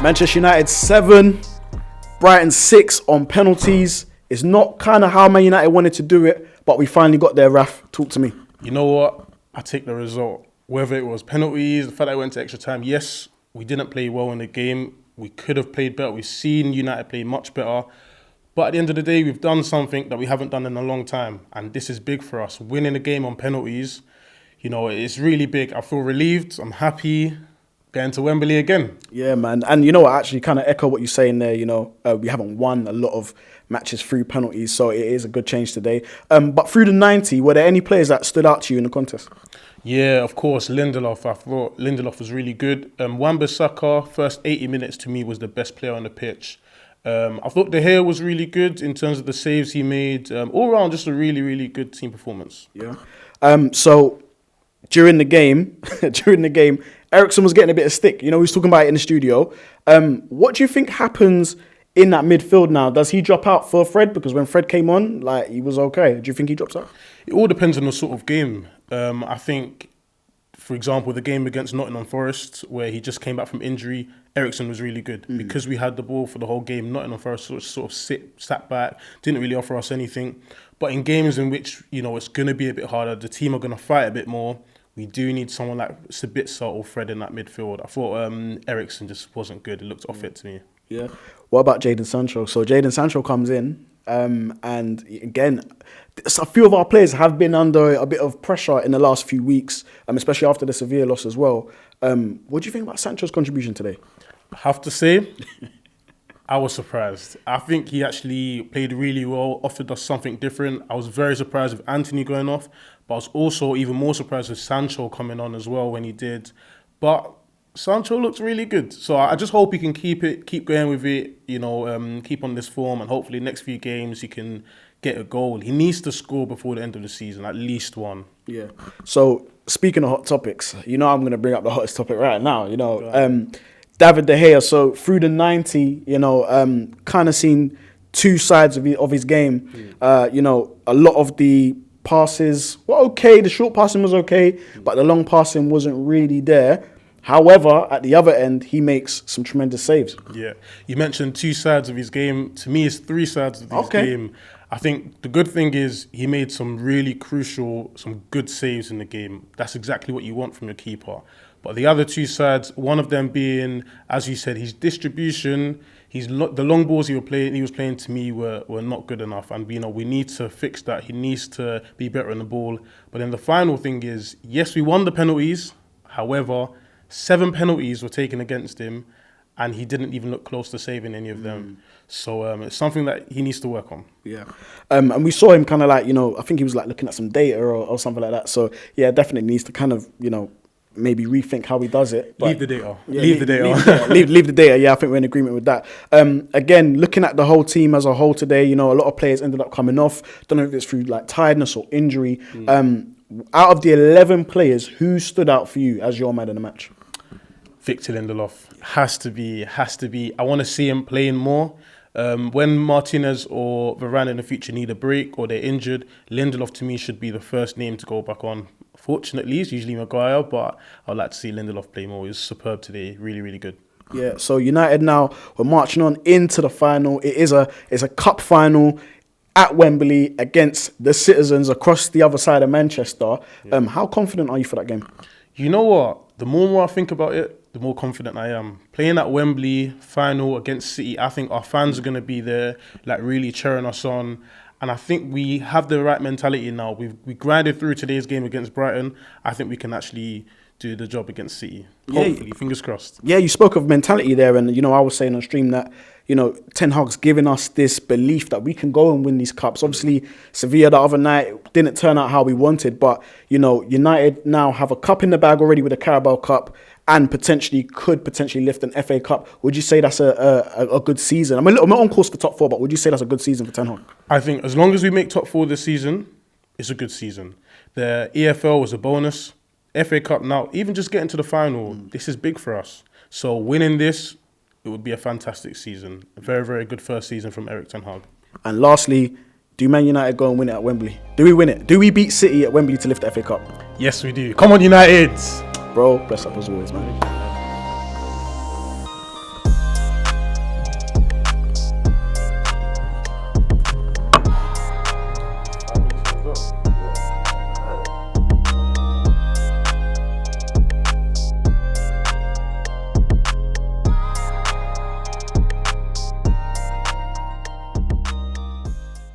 Manchester United 7, Brighton 6 on penalties. It's not kind of how Man United wanted to do it, but we finally got there, Raf. Talk to me. You know what? I take the result. Whether it was penalties, the fact that I went to extra time, yes, we didn't play well in the game. We could have played better. We've seen United play much better. But at the end of the day, we've done something that we haven't done in a long time. And this is big for us. Winning a game on penalties, you know, it's really big. I feel relieved. I'm happy. Going to Wembley again. Yeah, man. And you know what? I actually kind of echo what you're saying there. You know, we haven't won a lot of matches through penalties, so it is a good change today. But through the 90, were there any players that stood out to you in the contest? Yeah, of course, Lindelof. I thought Lindelof was really good. Wan-Bissaka, first 80 minutes to me was the best player on the pitch. I thought De Gea was really good in terms of the saves he made. All around, just a really, really good team performance. Yeah. So during the game, Eriksen was getting a bit of stick. You know, he was talking about it in the studio. What do you think happens in that midfield now? Does he drop out for Fred? Because when Fred came on, like, he was okay. Do you think he drops out? It all depends on the sort of game. I think, for example, the game against Nottingham Forest, where he just came back from injury, Eriksen was really good. Because we had the ball for the whole game, Nottingham Forest sort of sat back, didn't really offer us anything. But in games in which, you know, it's going to be a bit harder, the team are going to fight a bit more, we do need someone like Sabitzer or Fred in that midfield. I thought Eriksen just wasn't good. It looked off it to me. Yeah. What about Jadon Sancho? So Jadon Sancho comes in, and again, a few of our players have been under a bit of pressure in the last few weeks, especially after the Sevilla loss as well. What do you think about Sancho's contribution today? I have to say, I was surprised. I think he actually played really well, offered us something different. I was very surprised with Anthony going off, but I was also even more surprised with Sancho coming on as well when he did. But Sancho looks really good. So I just hope he can keep going with it, you know, keep on this form, and hopefully next few games he can get a goal. He needs to score before the end of the season, at least one. Yeah. So speaking of hot topics, you know I'm going to bring up the hottest topic right now, you know. David De Gea, so through the 90, you know, kind of seen two sides of his game. You know, a lot of the passes were okay, the short passing was okay, but the long passing wasn't really there. However, at the other end, he makes some tremendous saves. Yeah. You mentioned two sides of his game. To me, it's three sides of his game. I think the good thing is he made some really crucial, some good saves in the game. That's exactly what you want from your keeper. But the other two sides, one of them being, as you said, his distribution, the long balls he was playing to me were not good enough. And, you know, we need to fix that. He needs to be better on the ball. But then the final thing is, yes, we won the penalties. However, 7 penalties were taken against him, and he didn't even look close to saving any of them. So it's something that he needs to work on. Yeah. And we saw him kind of like, you know, I think he was like looking at some data or something like that. So, yeah, definitely needs to kind of, you know, maybe rethink how he does it. But leave the data. Yeah, leave the data. Leave the data. Yeah, I think we're in agreement with that. Again, looking at the whole team as a whole today, you know, a lot of players ended up coming off. Don't know if it's through like tiredness or injury. Out of the 11 players, who stood out for you as your man in the match? Victor Lindelof has to be. I want to see him playing more. When Martinez or Varane in the future need a break or they're injured, Lindelof to me should be the first name to go back on. Fortunately, it's usually Maguire, but I'd like to see Lindelof play more. He was superb today, really, really good. Yeah, so United now, we're marching on into the final. It's a cup final at Wembley against the Citizens across the other side of Manchester. Yeah. How confident are you for that game? You know what? The more I think about it, the more confident I am. Playing at Wembley, final against City, I think our fans are going to be there, like really cheering us on. And I think we have the right mentality now. We grinded through today's game against Brighton. I think we can actually do the job against City. Hopefully, fingers crossed. Yeah, you spoke of mentality there. And, you know, I was saying on stream that, you know, Ten Hag's giving us this belief that we can go and win these cups. Obviously, Sevilla the other night didn't turn out how we wanted. But, you know, United now have a cup in the bag already with the Carabao Cup and could potentially lift an FA Cup. Would you say that's a good season? I'm not on course for top 4, but would you say that's a good season for Ten Hag? I think as long as we make top 4 this season, it's a good season. The EFL was a bonus. FA Cup now, even just getting to the final, this is big for us. So winning this, it would be a fantastic season. A very, very good first season from Erik ten Hag. And lastly, do Man United go and win it at Wembley? Do we win it? Do we beat City at Wembley to lift the FA Cup? Yes, we do. Come on, United! Bro, bless up as always, man.